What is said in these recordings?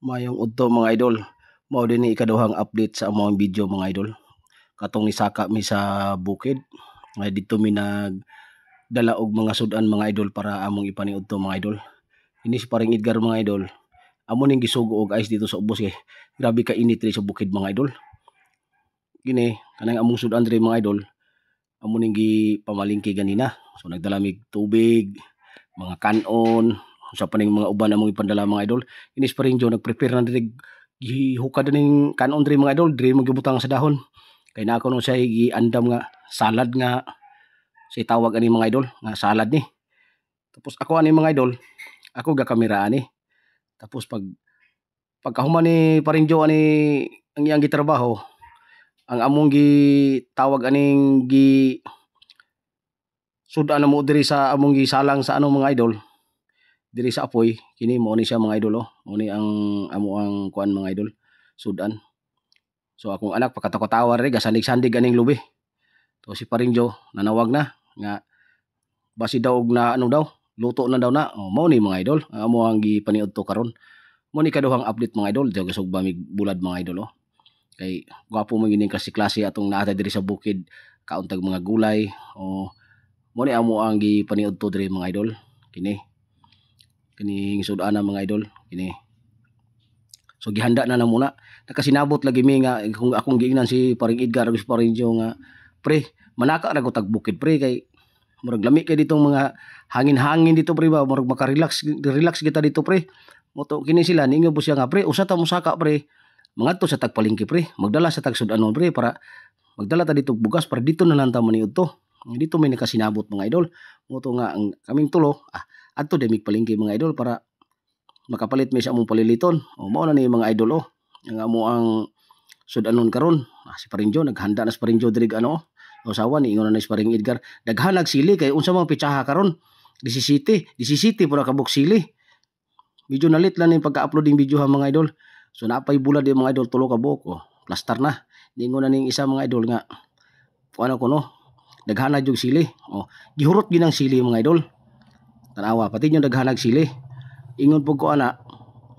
Mayong udto mga idol, mao dinhi ikaduhang update sa among video mga idol. Katong nisaka mi sa bukid, nga didto mi nagdala og mga sudan mga idol para among ipaniudto mga idol. Ini si paring Edgar mga idol, amo ning gisugo og ice dito sa ubos kay grabe ka init diri sa bukid mga idol. Kini kanang among sudan diri mga idol, amo ning gipamalingki ganina. So nagdala mi tubig, mga kanon, sa pa ning mga uban among ipandala mga idol. Ini si paring Joe nag-prepare na diri gihukad na ning kanon diri mga idol, diri mo gibutang sa dahon. Kay na ako nung siya giandam nga salad nga say tawag ani mga idol nga salad ni. Tapos ako ani mga idol, ako gakamera ani. Tapos pagkahuman ni paring Joe ani ang iyang gitrabaho, ang among gitawag aning sudan na mo diri sa among gisalang sa ano mga idol, diri sa apoy, kini mao ni siya mga idol oh. Mao ni ang amo ang kuan mga idol, sudan. So akong anak pagkatawa-tawa rin, gasandig-sandig aning lubi. So si paring Joe nanawag na nga basi daw og na ano daw, luto na daw na. Oh, mao ni mga idol, amo ang gipaniudto karon. Mao ni kaduhang update mga idol, diyo gasog ba mig bulad mga idol oh. Kay gwapo mo gining klase atong naatay diri sa bukid, kauntag mga gulay o mo ni amo ang gipaniudto diri mga idol. Kining sudan mga idol, kini. So gihanda na muna. Nakasinabot lagi mi nga kung akong giingnan si paring Edgar ug si paring Joe nga pre, manaka ra ko tag bukid pre kay murag lami kay ditong mga hangin-hangin dito pre ba, murag relax kita dito pre. Moto kini sila ningo siya nga pre, usa ta musaka pre. Mangadto sa tagpalingki pre, magdala sa tag sudanon pre para magdala ta dito bugas para dito na lang ta maniudto. Dito may nakasinabot mga idol. Moto nga ang kaming tulo, adto demig palingki mga idol para makapalit mi sa among paliliton. O mao na ni mga idol oh. Ang amo ang sudanon karon. Si paring Joe naghanda na si paring Joe diri ano. Usawa ni ingon na si paring Edgar, daghan sili kay unsa man pitsaha karon. 17 pura ka sili. Medyo nalit lang ni pagka-uploading video ha mga idol. So napay bulad yung mga idol tulo ka buok oh. Plaster na. Ningon na ning isa mga idol nga ano ko no. Daghan jud sili. Oh, gihurot ginang sili mga idol. Tanawa pati yung daghanag sili. Ingon po ko ana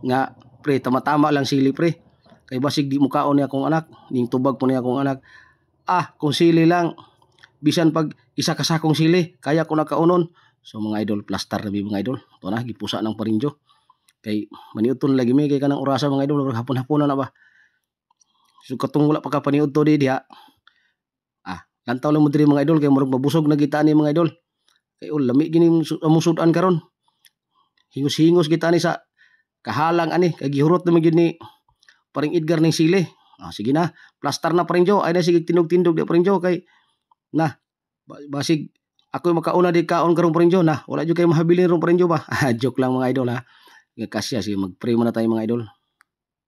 nga pre tama-tama lang sili pre. Kay basig di mukaon ni akong anak, ning tubag po ni akong anak. Kung sili lang bisan pag isa ka sakong sili, kaya ko nakaunon. So mga idol, plaster na mga idol. To na gipusa ng paring Joe. Kay maniudton lagi mi kay kanang orasa mga idol, hapon-hapon na ba. So katong wala pa ka paniudto di diha. Lantaw lang mo diri mga idol kay murag mabusog na kita ni mga idol. Kay lami gini among sudan karon. Hingos-hingos kita ni sa kahalang ani kay gihurot naman gid ni paring Edgar ning sili. Sige na, plaster na paring Joe. Ay na sige tindog-tindog di paring Joe kay na basig ako makauna di kaon karong paring Joe na. Wala jud kay mahabilin rong paring Joe ba. Joke lang mga idol ha. Kasya sige mag-pray muna tayo mga idol.